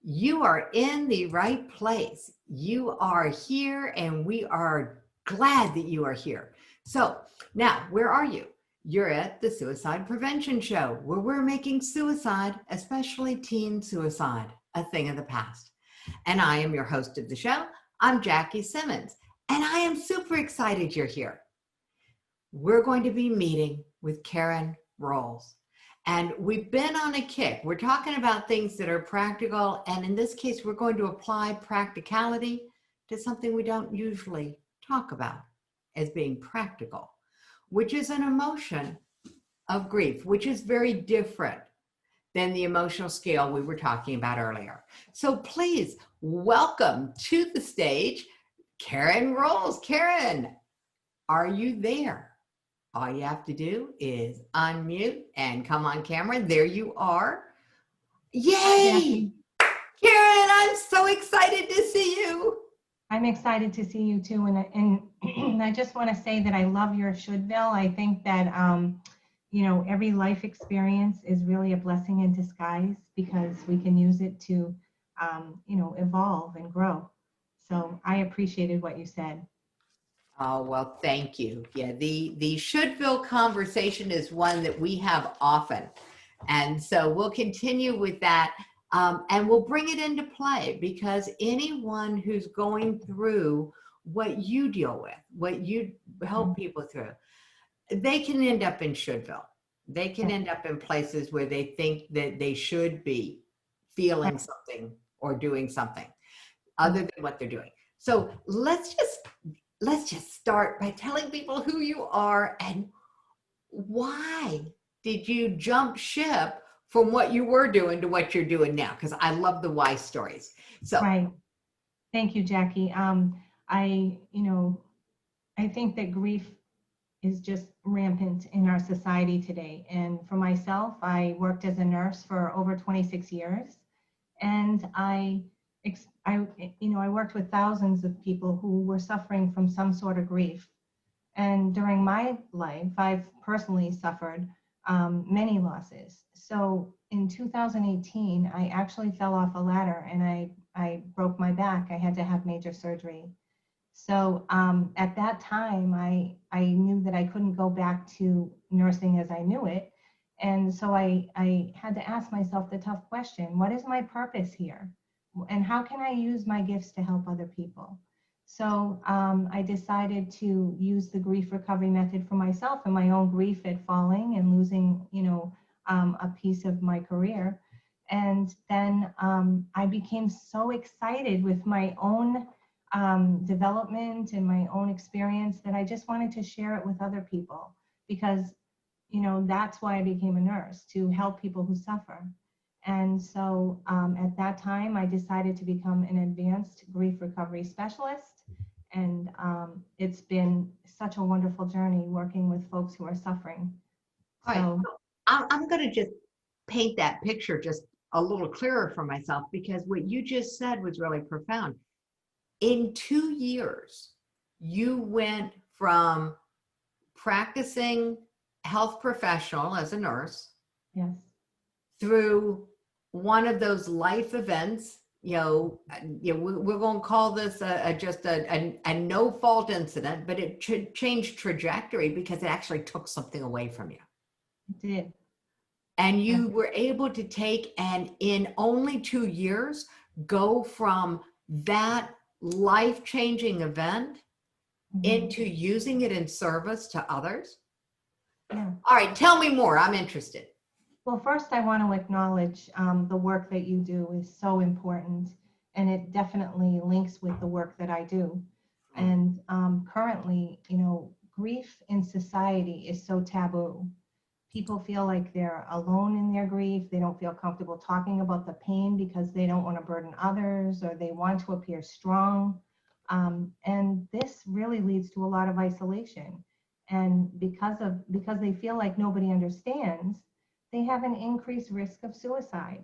You are in the right place. You are here, and we are glad that you are here. So, now, where are you? You're at the Suicide Prevention Show, where we're making suicide, especially teen suicide, a thing of the past. And I am your host of the show. I'm Jackie Simmons, and I am super excited you're here. We're going to be meeting with Karen Rolls. And we've been on a kick. We're talking about things that are practical. And in this case, we're going to apply practicality to something we don't usually talk about as being practical, which is an emotion of grief, which is very different than the emotional scale we were talking about earlier. So please welcome to the stage, Karen Rolls. Karen, are you there? All you have to do is unmute and come on camera. There you are. Yay! Karen, I'm so excited to see you. I'm excited to see you too. And I just want to say that I love your shouldbill. I think that, every life experience is really a blessing in disguise because we can use it to, evolve and grow. So I appreciated what you said. Oh, well, thank you. Yeah, the shouldbill conversation is one that we have often. And so we'll continue with that and we'll bring it into play because anyone who's going through what you deal with, what you help people through, they can end up in shouldbill. They can end up in places where they think that they should be feeling something or doing something other than what they're doing. So let's just start by telling people who you are and why did you jump ship from what you were doing to what you're doing now? Because I love the why stories. So right. Thank you, Jackie. I think that grief is just rampant in our society today. And for myself, I worked as a nurse for over 26 years. And I worked with thousands of people who were suffering from some sort of grief. And during my life, I've personally suffered many losses. So in 2018, I actually fell off a ladder and I broke my back. I had to have major surgery. So at that time, I knew that I couldn't go back to nursing as I knew it. And so I had to ask myself the tough question, what is my purpose here? And how can I use my gifts to help other people? So I decided to use the grief recovery method for myself and my own grief at falling and losing, a piece of my career. And then I became so excited with my own development and my own experience that I just wanted to share it with other people because, that's why I became a nurse, to help people who suffer. And so at that time, I decided to become an advanced grief recovery specialist. And it's been such a wonderful journey working with folks who are suffering. all right, I'm going to just paint that picture just a little clearer for myself because what you just said was really profound. In 2 years, you went from practicing health professional as a nurse Yes. through one of those life events. We're going to call this just a no fault incident, but it changed trajectory because it actually took something away from you. It did. And you were able to take and in only 2 years go from that life-changing event into using it in service to others. Yeah. All right, tell me more. I'm interested. Well, first, I want to acknowledge the work that you do is so important, and it definitely links with the work that I do. And currently, grief in society is so taboo. People feel like they're alone in their grief. They don't feel comfortable talking about the pain because they don't want to burden others or they want to appear strong. And this really leads to a lot of isolation. And because they feel like nobody understands, they have an increased risk of suicide.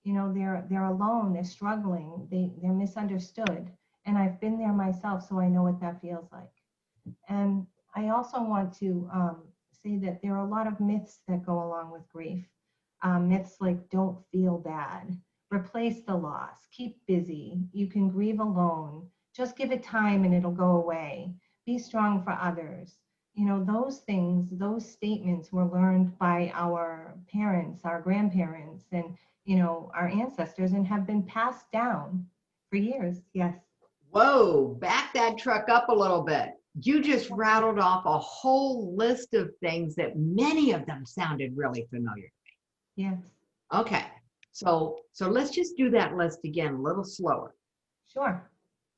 They're alone, they're struggling, they're misunderstood. And I've been there myself, so I know what that feels like. And I also want to say that there are a lot of myths that go along with grief. Myths like don't feel bad, replace the loss, keep busy. You can grieve alone. Just give it time and it'll go away. Be strong for others. You know, those things, those statements were learned by our parents, our grandparents, and, you know, our ancestors, and have been passed down for years. Yes. Whoa, back that truck up a little bit. You just rattled off a whole list of things that many of them sounded really familiar. Yes. Okay, so let's just do that list again a little slower. Sure.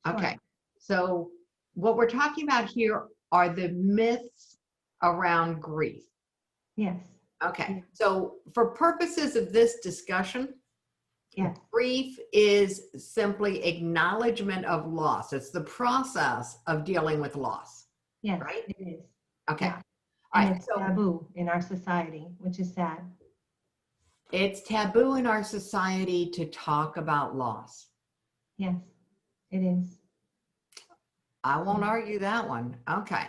Sure. Okay, so what we're talking about here are the myths around grief. Yes. Okay, so for purposes of this discussion, Yes. grief is simply acknowledgement of loss. It's the process of dealing with loss. Yes, right? it is. Okay. Yeah. All And right. it's So taboo in our society, which is sad. it's taboo in our society to talk about loss. Yes, it is. I won't argue that one. Okay.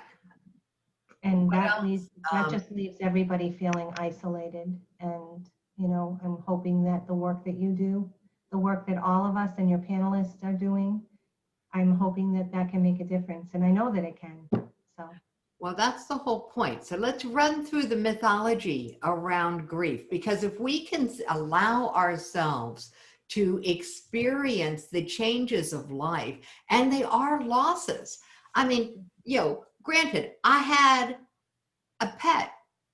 And What that else? just leaves everybody feeling isolated. And, you know, I'm hoping that the work that you do, the work that all of us and your panelists are doing, I'm hoping that that can make a difference. And I know that it can. So. Well, that's the whole point. So let's run through the mythology around grief, because if we can allow ourselves to experience the changes of life, and they are losses. I mean, you know, granted, I had a pet.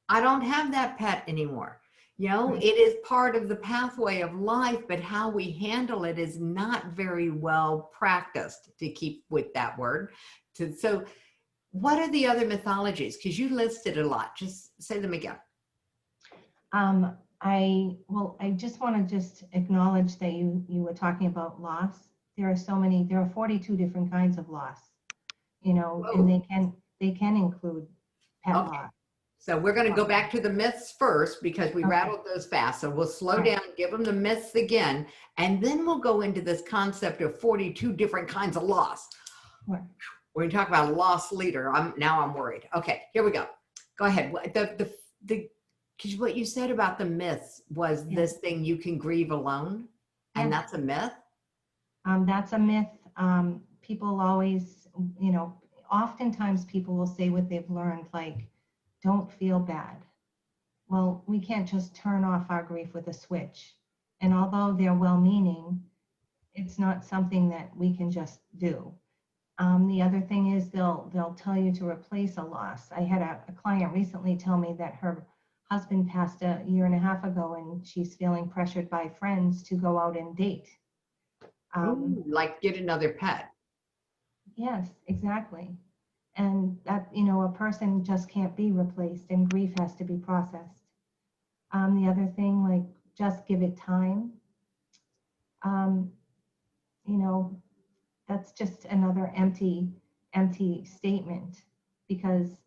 I don't have that pet anymore. You know, Right. it is part of the pathway of life, but how we handle it is not very well practiced, to keep with that word. So what are the other mythologies? Because you listed a lot. Just say them again. I just want to just acknowledge that you were talking about loss. There are so many, there are 42 different kinds of loss, you know, Whoa. and they can include pet Okay. loss. So we're going to go back to the myths first, because we rattled those fast. So we'll slow down, give them the myths again, and then we'll go into this concept of 42 different kinds of loss. Sure. We're going to talk about a lost leader. Now I'm worried. Okay, here we go. Go ahead. Because what you said about the myths was this thing, you can grieve alone, and that's a myth. That's a myth. People always, you know, oftentimes people will say what they've learned, like, don't feel bad. Well, we can't just turn off our grief with a switch. And although they're well-meaning, it's not something that we can just do. The other thing is they'll tell you to replace a loss. I had a client recently tell me that her husband passed a year and a half ago, and she's feeling pressured by friends to go out and date. Ooh, like get another pet. Yes, exactly. And that, you know, a person just can't be replaced, and grief has to be processed. The other thing, like, just give it time. You know, that's just another empty statement, because,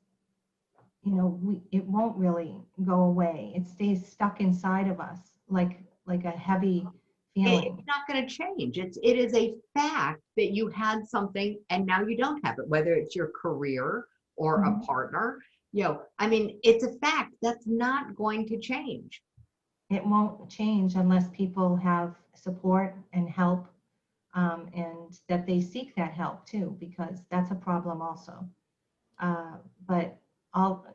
you know, it won't really go away. It stays stuck inside of us like a heavy feeling. It's not going to change. It is a fact that you had something and now you don't have it, whether it's your career or a partner. You know, I mean, it's a fact that's not going to change. It won't change unless people have support and help, and that they seek that help too, because that's a problem also. But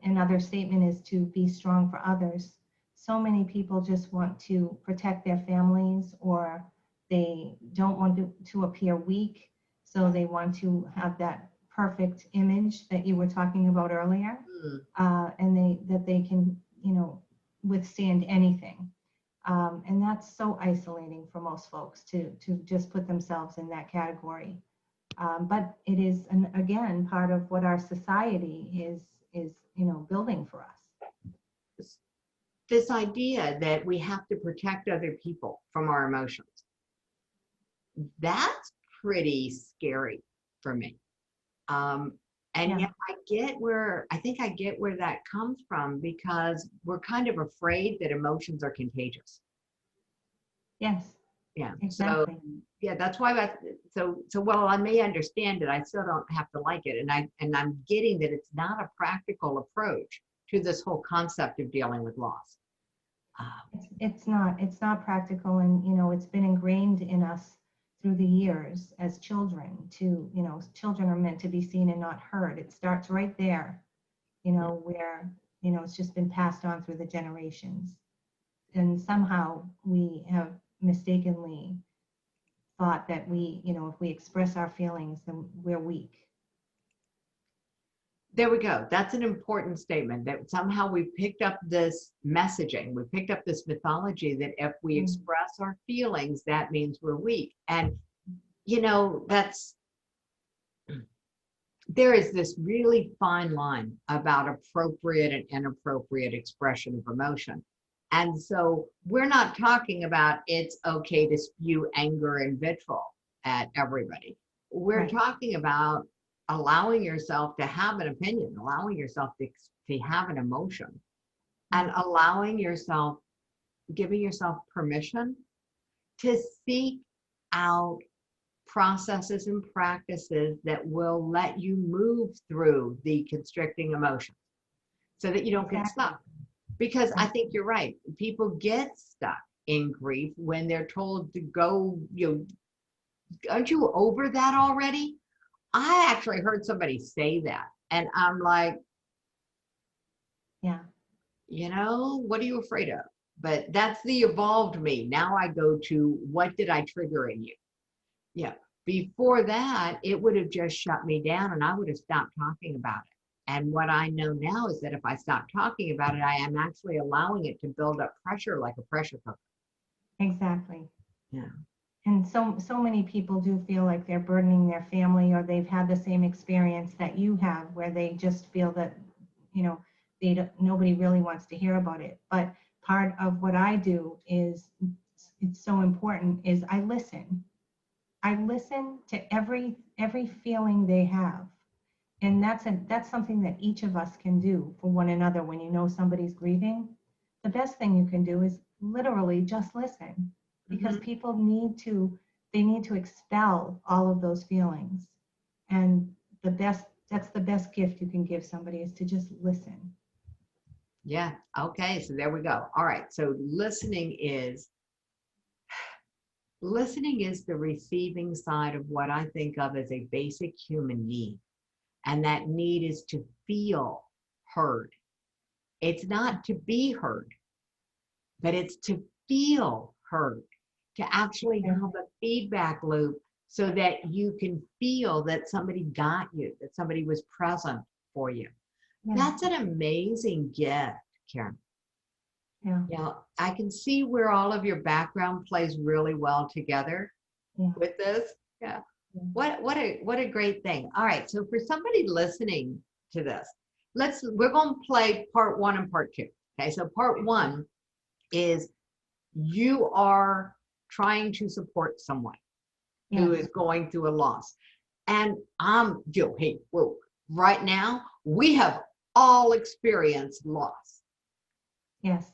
another statement is to be strong for others. So many people just want to protect their families, or they don't want to appear weak. So they want to have that perfect image that you were talking about earlier, and that they can, you know, withstand anything. And that's so isolating for most folks to just put themselves in that category. But it is, again, part of what our society is, you know, building for us. This idea that we have to protect other people from our emotions, that's pretty scary for me. And yet I think I get where that comes from, because we're kind of afraid that emotions are contagious. Yes. Yeah. Exactly. So yeah, that's why while I may understand it, I still don't have to like it. And I'm getting that it's not a practical approach to this whole concept of dealing with loss. It's not practical. And, it's been ingrained in us through the years as children to, children are meant to be seen and not heard. It starts right there, where, it's just been passed on through the generations. And somehow we have mistakenly thought that if we express our feelings, then we're weak. There we go. That's an important statement, that somehow we picked up this messaging. We picked up this mythology that if we express our feelings, that means we're weak. And, there is this really fine line about appropriate and inappropriate expression of emotion. And so we're not talking about it's okay to spew anger and vitriol at everybody. We're Right. talking about allowing yourself to have an opinion, allowing yourself to have an emotion, and allowing yourself, giving yourself permission to seek out processes and practices that will let you move through the constricting emotions so that you don't get stuck. Because I think you're right. People get stuck in grief when they're told to go, aren't you over that already? I actually heard somebody say that. And I'm like, yeah, what are you afraid of? But that's the evolved me. Now I go to, what did I trigger in you? Yeah. Before that, it would have just shut me down and I would have stopped talking about it. And what I know now is that if I stop talking about it, I am actually allowing it to build up pressure like a pressure cooker. exactly. Yeah. And so many people do feel like they're burdening their family, or they've had the same experience that you have, where they just feel that, nobody really wants to hear about it. But part of what I do is, it's so important, is I listen. I listen to every feeling they have. And that's something that each of us can do for one another. When somebody's grieving, the best thing you can do is literally just listen, because people need to expel all of those feelings. And that's the best gift you can give somebody, is to just listen. Yeah. Okay. So there we go. All right. So listening is the receiving side of what I think of as a basic human need. And that need is to feel heard. It's not to be heard, but it's to feel heard, to actually have a feedback loop so that you can feel that somebody got you, that somebody was present for you. Yeah. That's an amazing gift, Karen. Yeah. I can see where all of your background plays really well together with this. Yeah. What a great thing. All right. So for somebody listening to this, we're going to play part 1 and part 2. Okay. So part 1 is you are trying to support someone who is going through a loss. And hey, whoa, right now we have all experienced loss. Yes.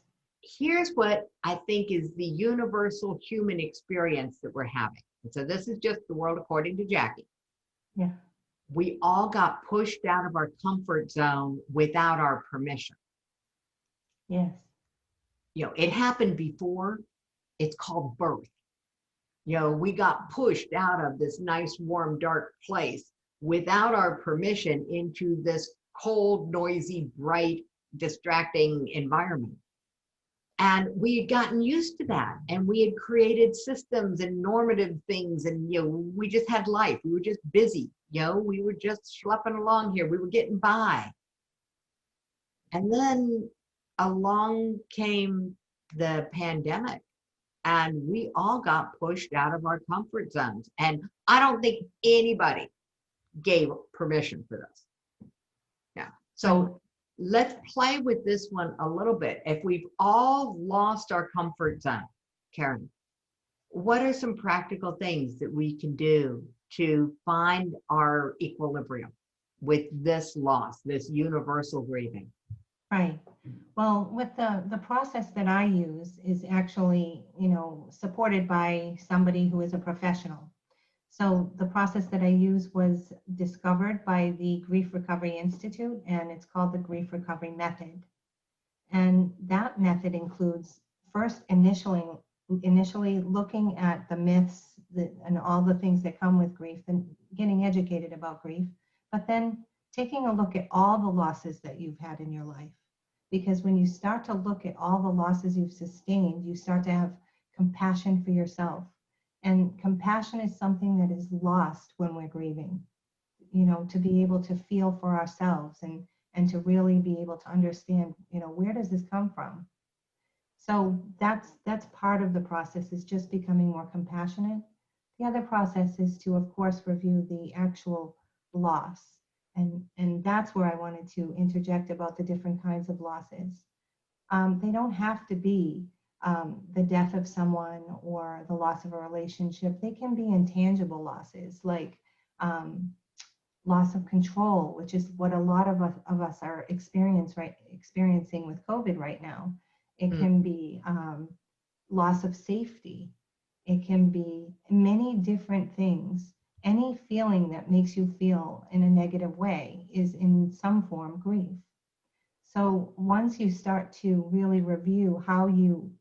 Here's what I think is the universal human experience that we're having. And so this is just the world according to Jackie. Yeah. We all got pushed out of our comfort zone without our permission. Yes. It happened before. It's called birth. We got pushed out of this nice, warm, dark place without our permission into this cold, noisy, bright, distracting environment. And we had gotten used to that, and we had created systems and normative things, and we just had life. We were just busy. We were just schlepping along here. We were getting by. And then along came the pandemic, and we all got pushed out of our comfort zones. And I don't think anybody gave permission for this. Yeah. So let's play with this one a little bit. If we've all lost our comfort zone, Karen, what are some practical things that we can do to find our equilibrium with this loss, this universal grieving? Right. Well, with the process that I use is actually, supported by somebody who is a professional. So the process that I use was discovered by the Grief Recovery Institute, and it's called the Grief Recovery Method. And that method includes first initially looking at the myths and all the things that come with grief and getting educated about grief, but then taking a look at all the losses that you've had in your life. Because when you start to look at all the losses you've sustained, you start to have compassion for yourself. And compassion is something that is lost when we're grieving, to be able to feel for ourselves and to really be able to understand, where does this come from? So that's part of the process, is just becoming more compassionate. The other process is to, of course, review the actual loss. And that's where I wanted to interject about the different kinds of losses. They don't have to be the death of someone or the loss of a relationship. They can be intangible losses, like loss of control, which is what a lot of us are experiencing with COVID right now. It can be loss of safety. It can be many different things. Any feeling that makes you feel in a negative way is in some form grief. So once you start to really review how you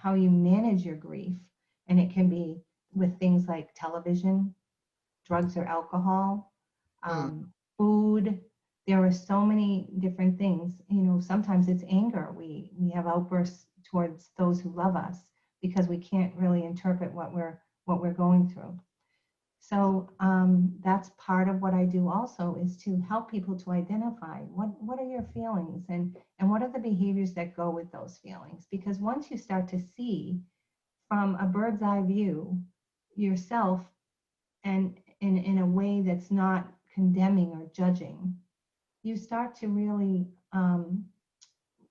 manage your grief, and it can be with things like television, drugs or alcohol, food. There are so many different things. Sometimes it's anger. We have outbursts towards those who love us because we can't really interpret what we're going through. So that's part of what I do also, is to help people to identify what are your feelings and what are the behaviors that go with those feelings. Because once you start to see from a bird's eye view yourself, and in a way that's not condemning or judging, you start to really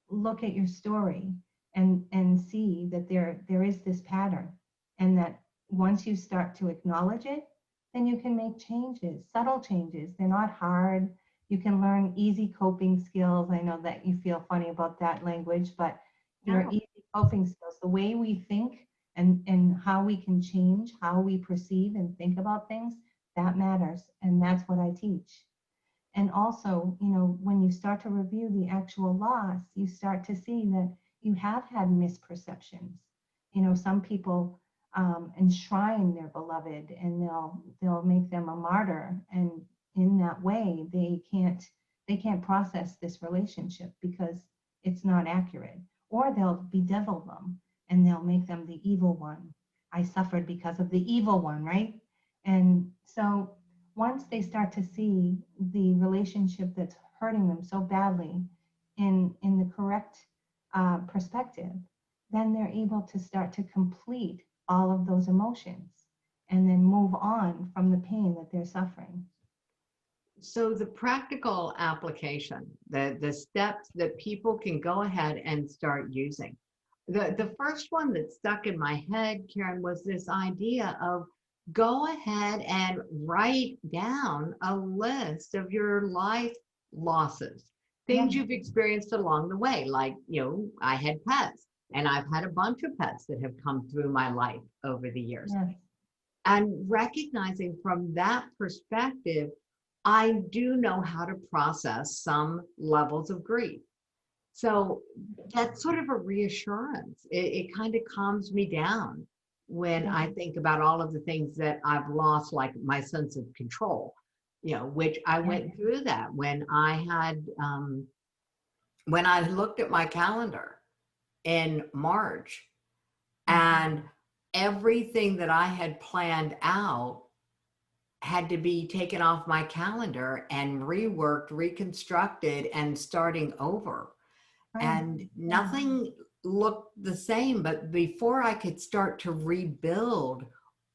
look at your story and see that there is this pattern, and that once you start to acknowledge it, then you can make changes, subtle changes. They're not hard. You can learn easy coping skills. I know that you feel funny about that language, but they're easy coping skills. The way we think and how we can change how we perceive and think about things, that matters. And that's what I teach. And also, when you start to review the actual loss, you start to see that you have had misperceptions. Some people enshrine their beloved, and they'll make them a martyr, and in that way they can't process this relationship because it's not accurate. Or they'll bedevil them and they'll make them the evil one. I suffered because of the evil one, right? And so once they start to see the relationship that's hurting them so badly in the correct perspective, then they're able to start to complete all of those emotions and then move on from the pain that they're suffering. So the practical application, the steps that people can go ahead and start using. The first one that stuck in my head, Karen, was this idea of go ahead and write down a list of your life losses, things you've experienced along the way. Like, I had pets, and I've had a bunch of pets that have come through my life over the years. Yes. And recognizing from that perspective, I do know how to process some levels of grief. So that's sort of a reassurance. It kind of calms me down when I think about all of the things that I've lost, like my sense of control, which I went through that when I looked at my calendar in March, and everything that I had planned out had to be taken off my calendar and reworked, reconstructed, and starting over. And nothing looked the same. But before I could start to rebuild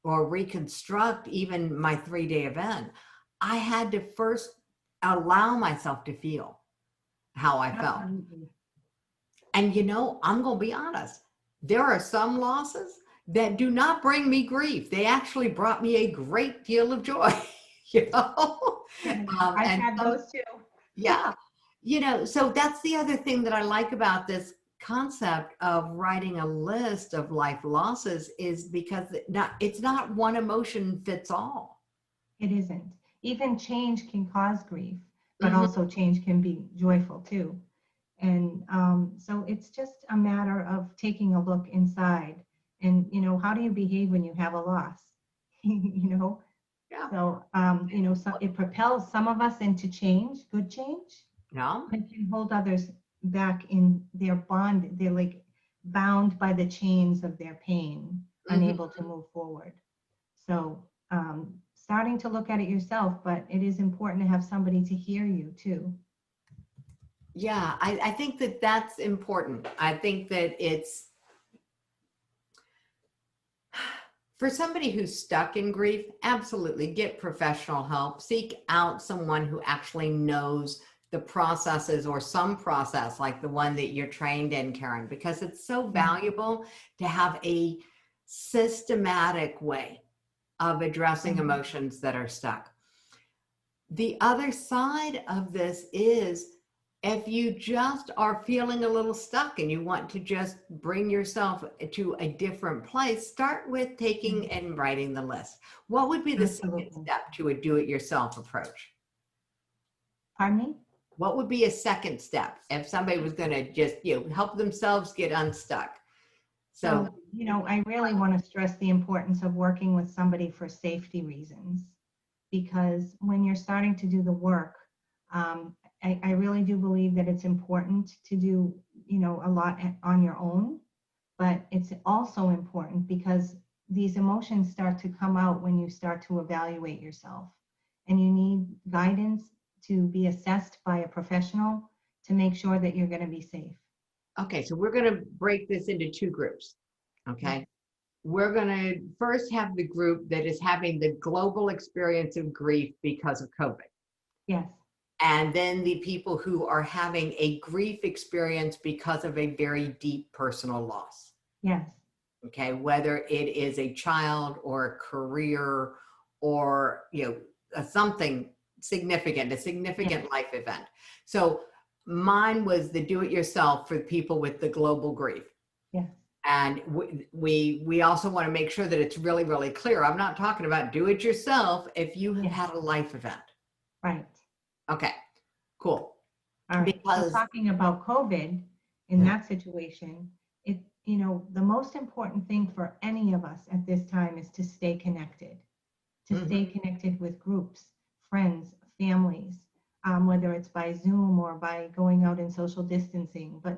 or reconstruct even my 3-day event, I had to first allow myself to feel how I felt. And I'm going to be honest, there are some losses that do not bring me grief. They actually brought me a great deal of joy. I've had those too. Yeah. So that's the other thing that I like about this concept of writing a list of life losses, is because it's not one emotion fits all. It isn't. Even change can cause grief, but also change can be joyful too. And so it's just a matter of taking a look inside and, how do you behave when you have a loss? you know, Yeah. so, so it propels some of us into change, good change, No. but it can hold others back in their bond. They're like bound by the chains of their pain, Mhm. unable to move forward. So, starting to look at it yourself, but it is important to have somebody to hear you too. Yeah, I think that that's important. I think that it's for somebody who's stuck in grief, absolutely get professional help. Seek out someone who actually knows the processes or some process like the one that you're trained in, Karen, because it's so Yeah. valuable to have a systematic way of addressing emotions that are stuck. The other side of this is if you just are feeling a little stuck and you want to just bring yourself to a different place, start with taking and writing the list. What would be the second Absolutely. step to a do-it-yourself approach? Pardon me? What would be a second step if somebody was going to just, help themselves get unstuck? So, So, I really want to stress the importance of working with somebody for safety reasons, because when you're starting to do the work, I really do believe that it's important to do, a lot on your own, but it's also important because these emotions start to come out when you start to evaluate yourself, and you need guidance to be assessed by a professional to make sure that you're going to be safe. okay, so we're going to break this into two groups. Yeah. Okay. We're going to first have the group that is having the global experience of grief because of COVID. Yes. And then the people who are having a grief experience because of a very deep personal loss. Yes. Okay. Whether it is a child or a career or, something significant, a significant Yes. life event. So mine was the do it yourself for people with the global grief. Yes. And we also want to make sure that it's really, really clear. I'm not talking about do it yourself if you have Yes. had a life event. Right. Okay, cool. All right. So Because talking about COVID in yeah, that situation, the most important thing for any of us at this time is to stay connected, mhm. with groups, friends, families, whether it's by Zoom or by going out in social distancing. But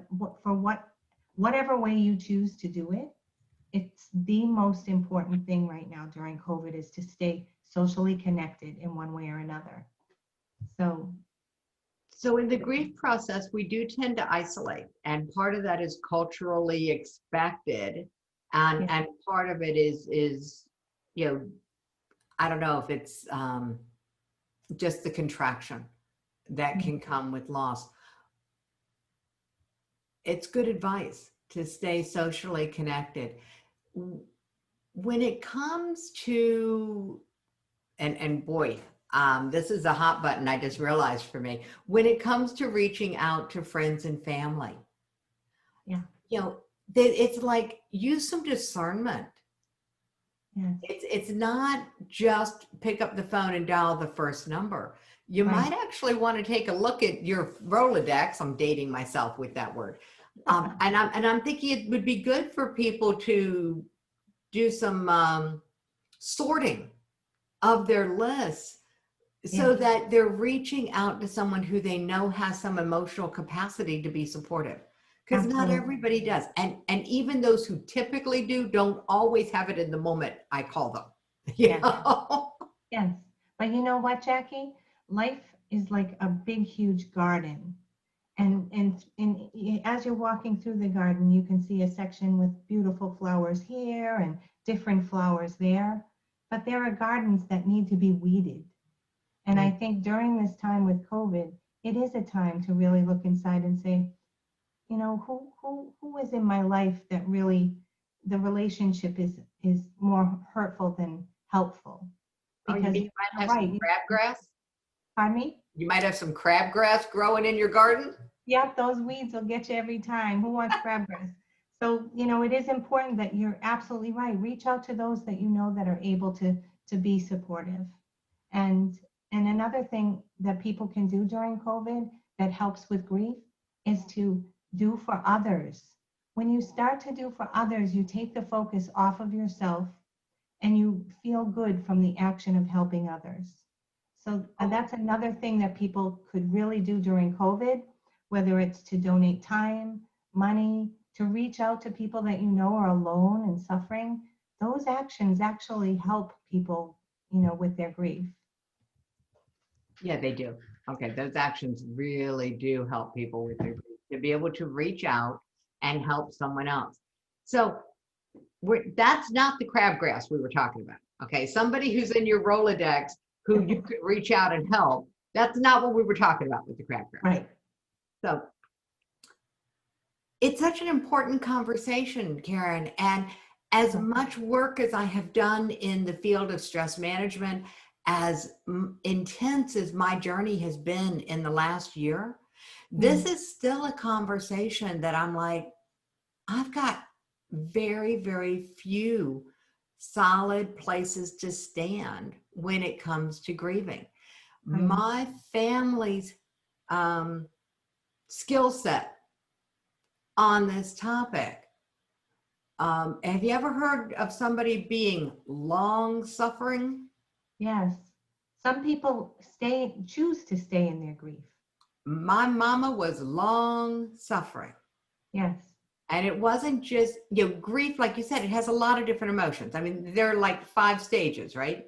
whatever way you choose to do it, it's the most important thing right now during COVID is to stay socially connected in one way or another. So, So in the grief process, we do tend to isolate, and part of that is culturally expected, yeah, and part of it is you know I don't know if it's just the contraction that yeah, can come with loss. It's good advice to stay socially connected. When it comes to, and boy, this is a hot button I just realized for me. When it comes to reaching out to friends and family, yeah, you know, it's like use some discernment. yes, It's not just pick up the phone and dial the first number. You right. might actually want to take a look at your Rolodex. I'm dating myself with that word. And I'm thinking it would be good for people to do some sorting of their lists Yeah, so that they're reaching out to someone who they know has some emotional capacity to be supportive, because not absolutely. everybody does, and even those who typically do don't always have it in the moment I call them. you Yes, know yes. But you know what, Jackie? Life is like a big, huge garden. And as you're walking through the garden, you can see a section with beautiful flowers here and different flowers there. But there are gardens that need to be weeded. And I think during this time with COVID, it is a time to really look inside and say, who is in my life that really the relationship is more hurtful than helpful? oh, you Because mean you might you're have some right. crabgrass? Pardon me? You might have some crabgrass growing in your garden. Yep, those weeds will get you every time. Who wants crabgrass? So, it is important that you're absolutely right. Reach out to those that you know that are able to be supportive. And and another thing that people can do during COVID that helps with grief is to do for others. When you start to do for others, you take the focus off of yourself and you feel good from the action of helping others. So that's another thing that people could really do during COVID, whether it's to donate time, money, to reach out to people that you know are alone and suffering. Those actions actually help people, with their grief. Yeah, they do. Okay, those actions really do help people with their grief, to be able to reach out and help someone else. So that's not the crabgrass we were talking about. Okay, somebody who's in your Rolodex who you could reach out and help. That's not what we were talking about with the crabgrass. Right. So it's such an important conversation, Karen. And as much work as I have done in the field of stress management, as intense as my journey has been in the last year, this is still a conversation that I'm like, I've got very, very few solid places to stand when it comes to grieving. My family's skill set on this topic. Have you ever heard of somebody being long suffering? Yes. Some people choose to stay in their grief. My mama was long suffering. Yes. And it wasn't just, grief, like you said, it has a lot of different emotions. I mean, there are like 5 stages, right?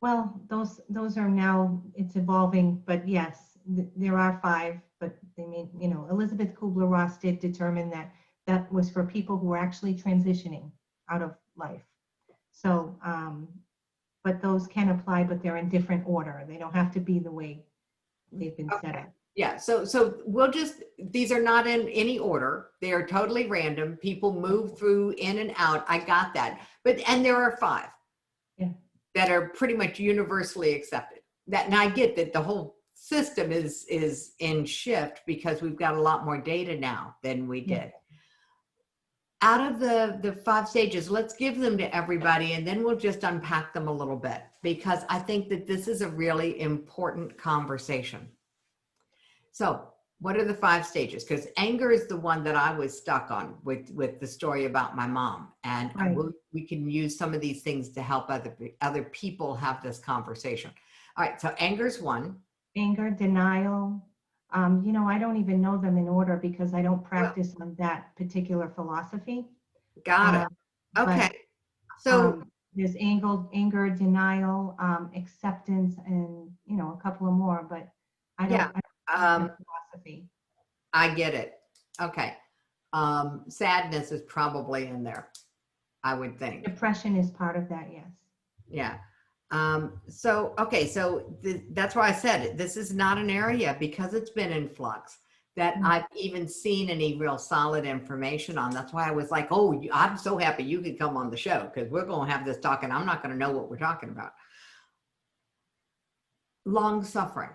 Well, those are now, it's evolving, but yes, there are 5, but they mean, Elizabeth Kubler-Ross did determine that was for people who are actually transitioning out of life. So, but those can apply, but they're in different order. They don't have to be the way they've been set up. Yeah, so we'll just, these are not in any order. They are totally random. People move through in and out. I got that. And there are 5 that are pretty much universally accepted. And I get that the whole system is in shift because we've got a lot more data now than we did. Out of the 5 stages, let's give them to everybody and then we'll just unpack them a little bit, because I think that this is a really important conversation. So what are the 5 stages? Because anger is the one that I was stuck on with the story about my mom. And we can use some of these things to help other people have this conversation. All right, so anger's 1. Anger, denial. I don't even know them in order because I don't practice on that particular philosophy. Got it. Okay. So there's anger, denial, acceptance, and a couple of more, but I don't philosophy. I get it. Okay. Sadness is probably in there, I would think. Depression is part of that, yes. Yeah. So that's why I said it. This is not an area, because it's been in flux, that I've even seen any real solid information on. That's why I was like, oh, I'm so happy you could come on the show, because we're going to have this talk and I'm not going to know what we're talking about. Long suffering.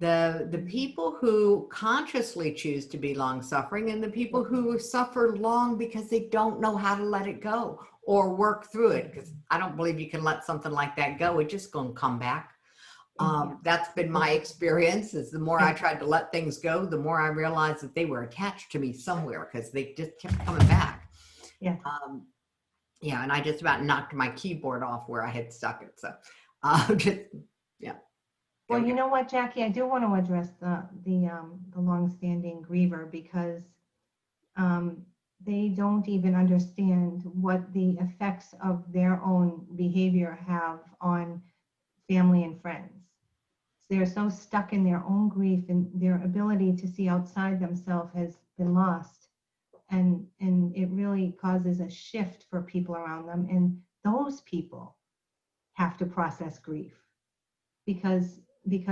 The people who consciously choose to be long suffering, and the people who suffer long because they don't know how to let it go or work through it, because I don't believe you can let something like that go. It's just going to come back. That's been my experience, is the more I tried to let things go, the more I realized that they were attached to me somewhere, because they just kept coming back. Yeah. And I just about knocked my keyboard off where I had stuck it. So Well, you know what, Jackie, I do want to address the long-standing griever, because they don't even understand what the effects of their own behavior have on family and friends. They're so stuck in their own grief, and their ability to see outside themselves has been lost. And it really causes a shift for people around them. And those people have to process grief because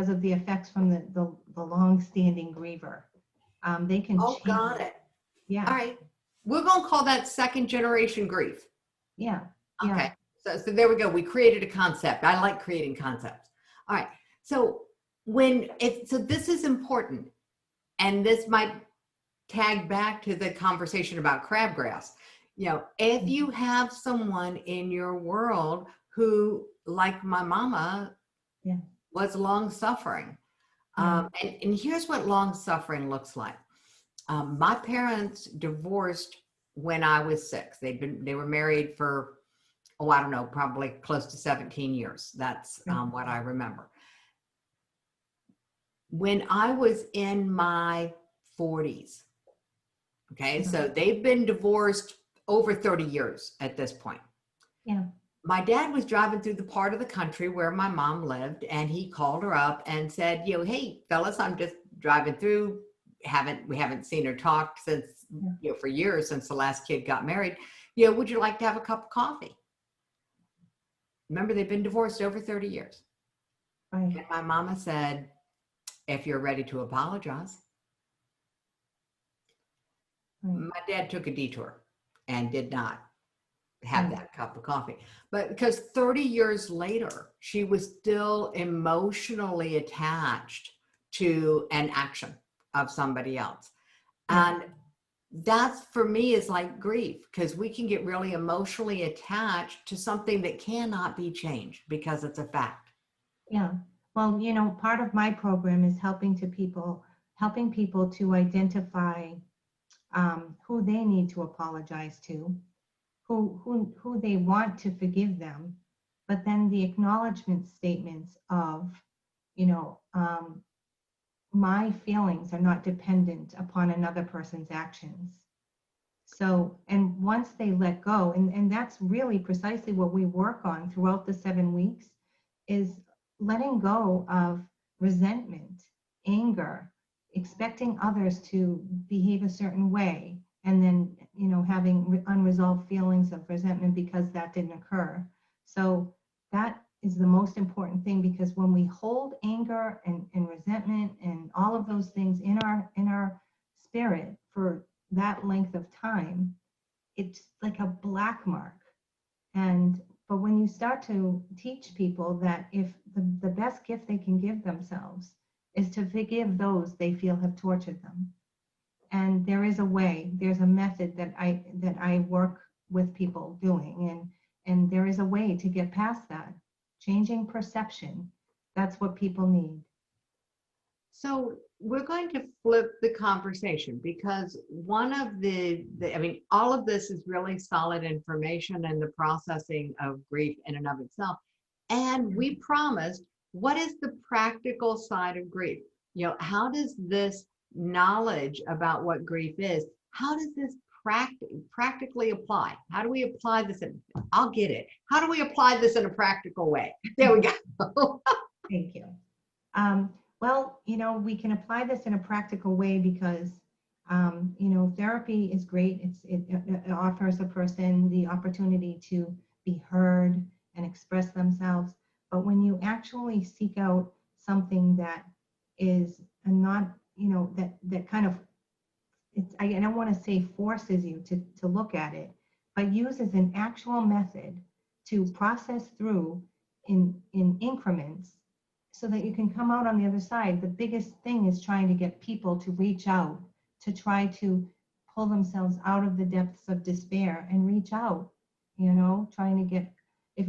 of the effects from the long-standing griever. They can change. Got it. Yeah. All right. We're going to call that second generation grief. Yeah. Okay. So there we go. We created a concept. I like creating concepts. All right. So this is important, and this might tag back to the conversation about crabgrass. If you have someone in your world who, like my mama, was long suffering, and here's what long suffering looks like. My parents divorced when I was 6. They were married for, oh, I don't know, probably close to 17 years. That's what I remember. When I was in my 40s, okay, so they've been divorced over 30 years at this point. Yeah. My dad was driving through the part of the country where my mom lived, and he called her up and said, hey, fellas, I'm just driving through. We haven't seen or talked since, for years, since the last kid got married. Would you like to have a cup of coffee? Remember, they've been divorced over 30 years. Right. And my mama said, if you're ready to apologize. My dad took a detour and did not have that cup of coffee. But because 30 years later, she was still emotionally attached to an action of somebody else. And that's, for me, is like grief, because we can get really emotionally attached to something that cannot be changed because it's a fact. Yeah. Well, part of my program is helping people to identify who they need to apologize to, who they want to forgive them, but then the acknowledgement statements of, my feelings are not dependent upon another person's actions. So, and once they let go, and that's really precisely what we work on throughout the 7 weeks, is letting go of resentment, anger, expecting others to behave a certain way, and then, having unresolved feelings of resentment because that didn't occur. So that is the most important thing, because when we hold anger and resentment and all of those things in our spirit for that length of time, it's like a black mark. But when you start to teach people that if the best gift they can give themselves is to forgive those they feel have tortured them, and there is a way, there's a method that I work with people doing, and there is a way to get past that. Changing perception, that's what people need. So we're going to flip the conversation, because one of all of this is really solid information and the processing of grief in and of itself. And we promised, what is the practical side of grief? How does this knowledge about what grief is, how does this practically apply? How do we apply this I'll get it. How do we apply this in a practical way? There we go. Thank you. Well, we can apply this in a practical way because, therapy is great. It offers a person the opportunity to be heard and express themselves. But when you actually seek out something that is not, that kind of, I don't want to say forces you to look at it, but uses an actual method to process through in increments, so that you can come out on the other side. The biggest thing is trying to get people to reach out, to try to pull themselves out of the depths of despair and reach out, trying to get,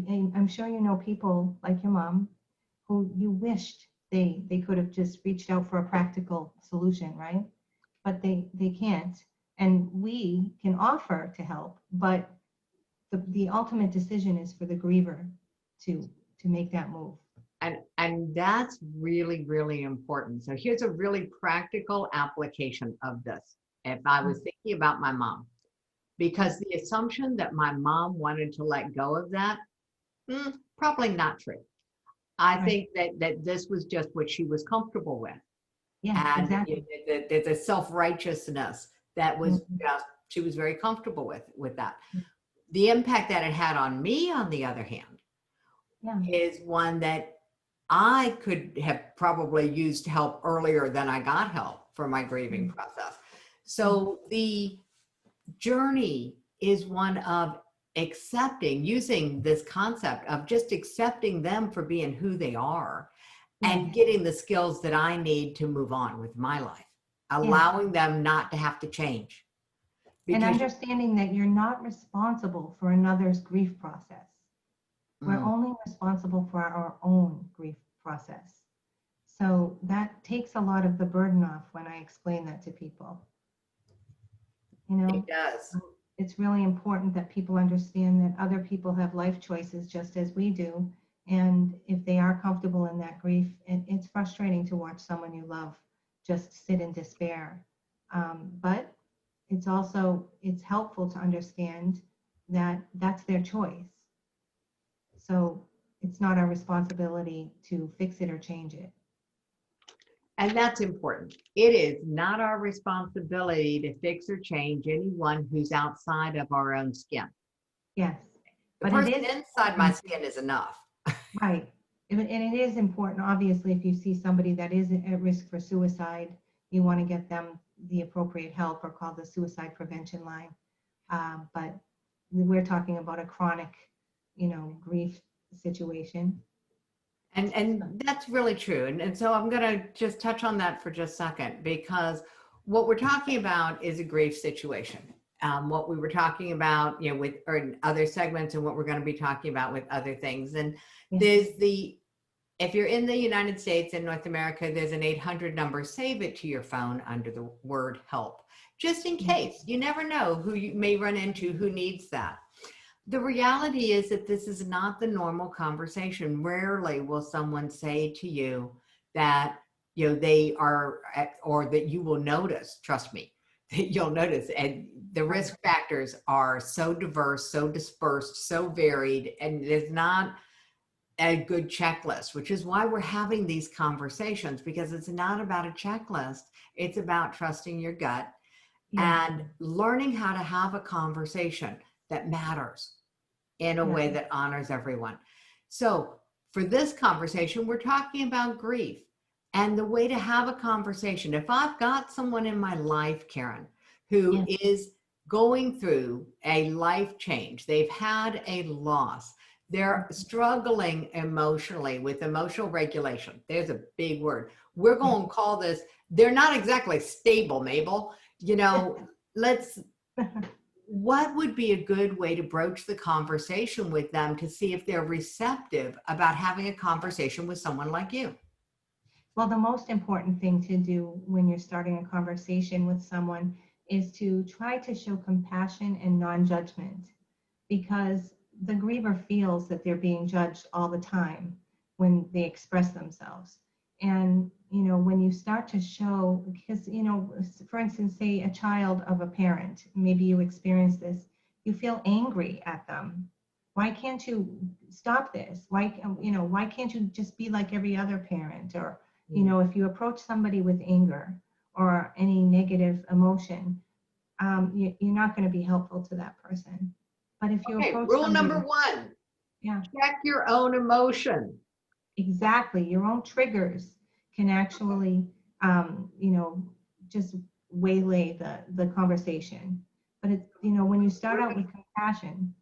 I'm sure people like your mom who you wished they could have just reached out for a practical solution, right? But they can't. And we can offer to help, but the ultimate decision is for the griever to make that move. And that's really, really important. So here's a really practical application of this. If I was thinking about my mom, because the assumption that my mom wanted to let go of that, probably not true. I think that this was just what she was comfortable with. Yeah, and exactly. there's a self-righteousness that was just, she was very comfortable with that. The impact that it had on me, on the other hand, is one that I could have probably used help earlier than I got help for my grieving process. So the journey is one of accepting, using this concept of just accepting them for being who they are, and getting the skills that I need to move on with my life, allowing them not to have to change. And understanding that you're not responsible for another's grief process. We're only responsible for our own grief process. So that takes a lot of the burden off when I explain that to people. You know, It does. it's really important that people understand that other people have life choices just as we do. And if they are comfortable in that grief, it's frustrating to watch someone you love just sit in despair. But it's helpful to understand that that's their choice. So it's not our responsibility to fix it or change it. And that's important. It is not our responsibility to fix or change anyone who's outside of our own skin. Yes, The but it person is inside my skin is enough. right. And it is important, obviously, if you see somebody that is at risk for suicide, you want to get them the appropriate help or call the suicide prevention line. But we're talking about a chronic, grief situation. And that's really true. And so I'm going to just touch on that for just a second, because what we're talking about is a grief situation. What we were talking about, with or in other segments, and what we're going to be talking about with other things. And Yes. if you're in the United States and North America, there's an 800 number. Save it to your phone under the word help, just in case. You never know who you may run into who needs that. The reality is that this is not the normal conversation. Rarely will someone say to you that, they are, or that you will notice, trust me, that you'll notice. And the risk factors are so diverse, so dispersed, so varied, and there's not a good checklist, which is why we're having these conversations, because it's not about a checklist. It's about trusting your gut and learning how to have a conversation that matters in a way that honors everyone. So for this conversation, we're talking about grief and the way to have a conversation. If I've got someone in my life, Karen, who is going through a life change, they've had a loss, they're struggling emotionally with emotional regulation. There's a big word. We're going to call this, they're not exactly stable, Mabel. What would be a good way to broach the conversation with them to see if they're receptive about having a conversation with someone like you? Well, the most important thing to do when you're starting a conversation with someone is to try to show compassion and non-judgment, because the griever feels that they're being judged all the time when they express themselves. And, when you start to show, because, for instance, say a child of a parent, maybe you experience this, you feel angry at them. Why can't you stop this? Why can't you just be like every other parent? Or, if you approach somebody with anger or any negative emotion, you're not going to be helpful to that person. But if you approach Rule somebody number one, yeah, check your own emotion. exactly, your own triggers can actually, just waylay the conversation. But it's, when you start out with compassion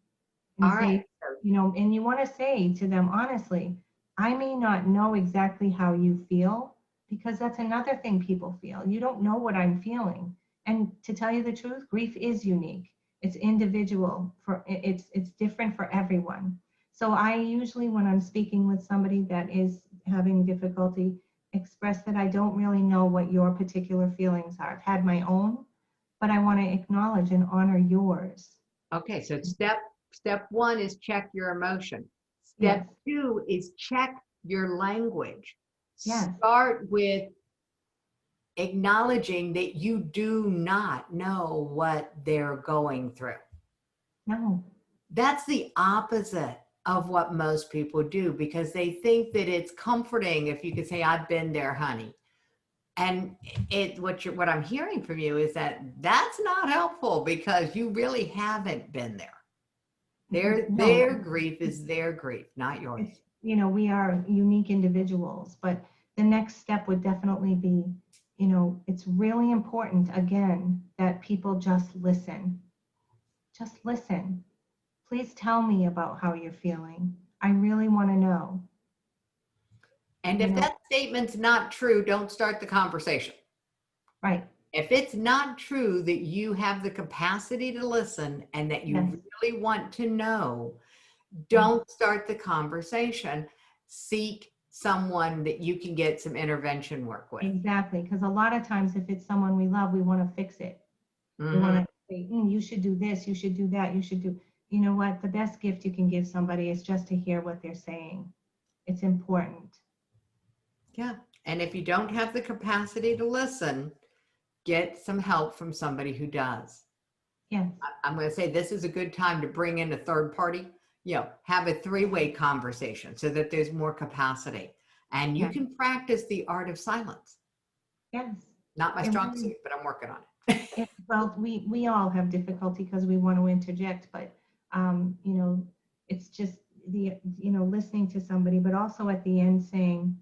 and All right. say, and you want to say to them honestly, I may not know exactly how you feel, because that's another thing people feel. You don't know what I'm feeling. And to tell you the truth, grief is unique. It's individual it's different for everyone. So I usually, when I'm speaking with somebody that is having difficulty, express that I don't really know what your particular feelings are. I've had my own, but I want to acknowledge and honor yours. Okay, so step one is check your emotion. Yes. Step two is check your language. Yes. Start with acknowledging that you do not know what they're going through. No. That's the opposite of what most people do, because they think that it's comforting if you could say, I've been there, honey. And what I'm hearing from you is that that's not helpful, because you really haven't been there. Their grief is their grief, not yours. It's, we are unique individuals, but the next step would definitely be, it's really important, again, that people just listen. Just listen. Please tell me about how you're feeling. I really want to know. And if that statement's not true, don't start the conversation. Right. If it's not true that you have the capacity to listen and that you really want to know, don't start the conversation. Seek someone that you can get some intervention work with. Exactly. Because a lot of times, if it's someone we love, we want to fix it. We want to say, you should do this, you should do that, you should do, you know what? The best gift you can give somebody is just to hear what they're saying. It's important. Yeah. And if you don't have the capacity to listen, get some help from somebody who does. Yes. I'm going to say this is a good time to bring in a third party, have a three-way conversation so that there's more capacity. And you Yes. can practice the art of silence. Yes. Not my It strong really, suit, but I'm working on it. well, we all have difficulty because we want to interject, but you know, it's just listening to somebody, but also at the end saying,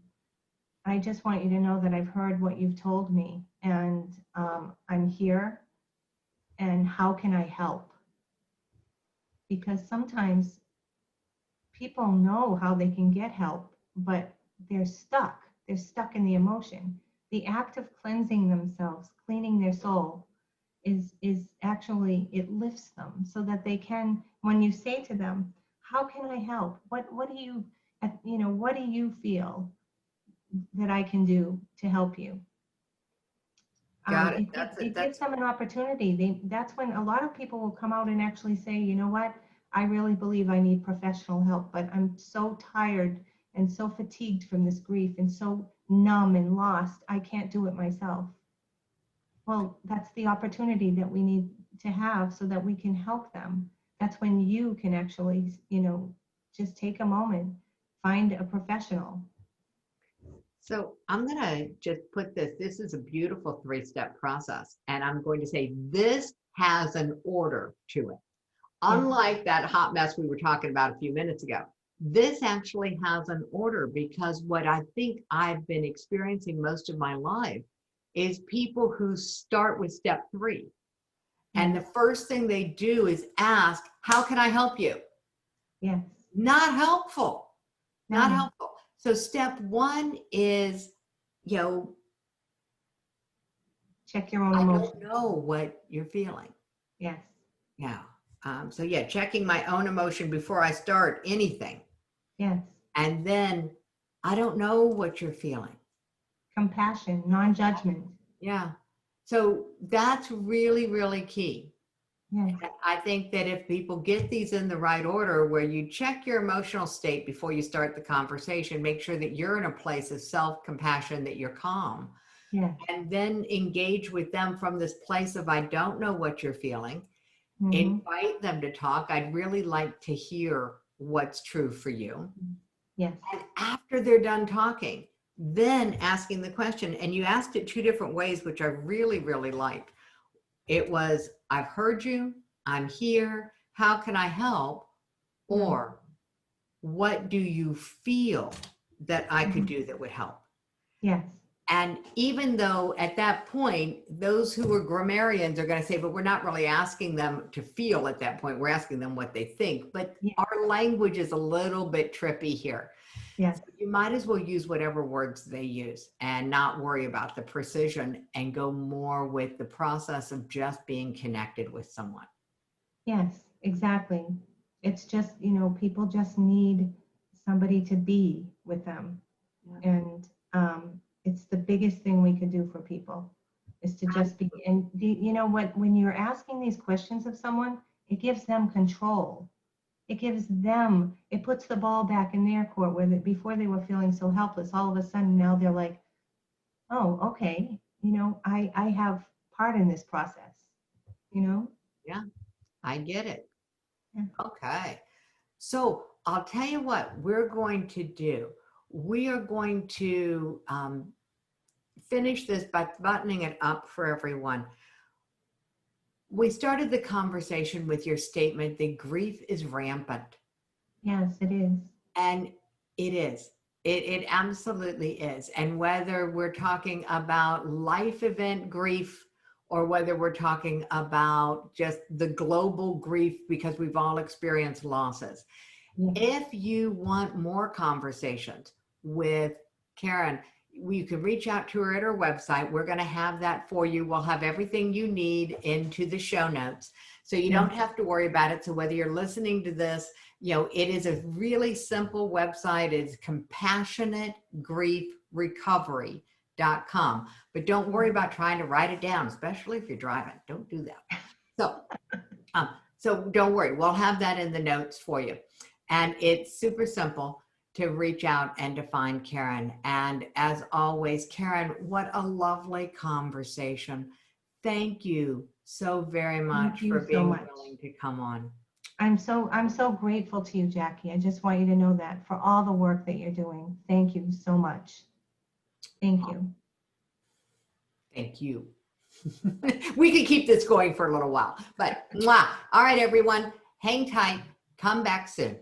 I just want you to know that I've heard what you've told me, and I'm here, and how can I help? Because sometimes people know how they can get help, but they're stuck. They're stuck in the emotion. The act of cleansing themselves, cleaning their soul, is actually, it lifts them so that they can, when you say to them, how can I help? What do you, what do you feel that I can do to help you? Got it. It gives them an opportunity. That's when a lot of people will come out and actually say, you know what, I really believe I need professional help, but I'm so tired and so fatigued from this grief and so numb and lost, I can't do it myself. Well, that's the opportunity that we need to have so that we can help them. That's when you can actually, just take a moment, find a professional. So I'm going to just put this is a beautiful three-step process. And I'm going to say this has an order to it. Unlike that hot mess we were talking about a few minutes ago, this actually has an order, because what I think I've been experiencing most of my life is people who start with step 3. And the first thing they do is ask, how can I help you? Yes. Not helpful. No. Not helpful. So step 1 is, check your own I emotions. don't know what you're feeling. Yes. Yeah. So checking my own emotion before I start anything. Yes. And then I don't know what you're feeling. Compassion, non-judgment. Yeah. So that's really, really key. Yes. I think that if people get these in the right order, where you check your emotional state before you start the conversation, make sure that you're in a place of self-compassion, that you're calm, Yes. and then engage with them from this place of, I don't know what you're feeling. Invite them to talk. I'd really like to hear what's true for you. Yes. And after they're done talking, then asking the question, and you asked it 2 different ways, which I really, really liked. It was, I've heard you, I'm here, how can I help? Or what do you feel that I could do that would help? Yes. And even though at that point, those who are grammarians are going to say, but we're not really asking them to feel at that point. We're asking them what they think. But our language is a little bit trippy here. Yes. So you might as well use whatever words they use and not worry about the precision, and go more with the process of just being connected with someone. Yes, exactly. It's just, people just need somebody to be with them. And it's the biggest thing we could do for people, is to just be. And when you're asking these questions of someone, it gives them control. It puts the ball back in their court, where before they were feeling so helpless, all of a sudden now they're like, oh, okay, I have part in this process, Yeah, I get it. Yeah. Okay. So I'll tell you what we're going to do. We are going to finish this by buttoning it up for everyone. We started the conversation with your statement that grief is rampant. Yes, it is. And it is. It absolutely is. And whether we're talking about life event grief, or whether we're talking about just the global grief because we've all experienced losses. If you want more conversations with Karen, you can reach out to her at her website. We're going to have that for you. We'll have everything you need into the show notes, so you don't have to worry about it. So whether you're listening to this, it is a really simple website. It's compassionategriefrecovery.com. But don't worry about trying to write it down, especially if you're driving. Don't do that. So, so don't worry, we'll have that in the notes for you. And it's super simple to reach out and to find Karen. And as always, Karen, what a lovely conversation. Thank you so very much Thank you for so being much. willing to come on. I'm so grateful to you, Jackie. I just want you to know that for all the work that you're doing. Thank you so much. Thank you. Thank you. We could keep this going for a little while, but mwah. All right, everyone, hang tight. Come back soon.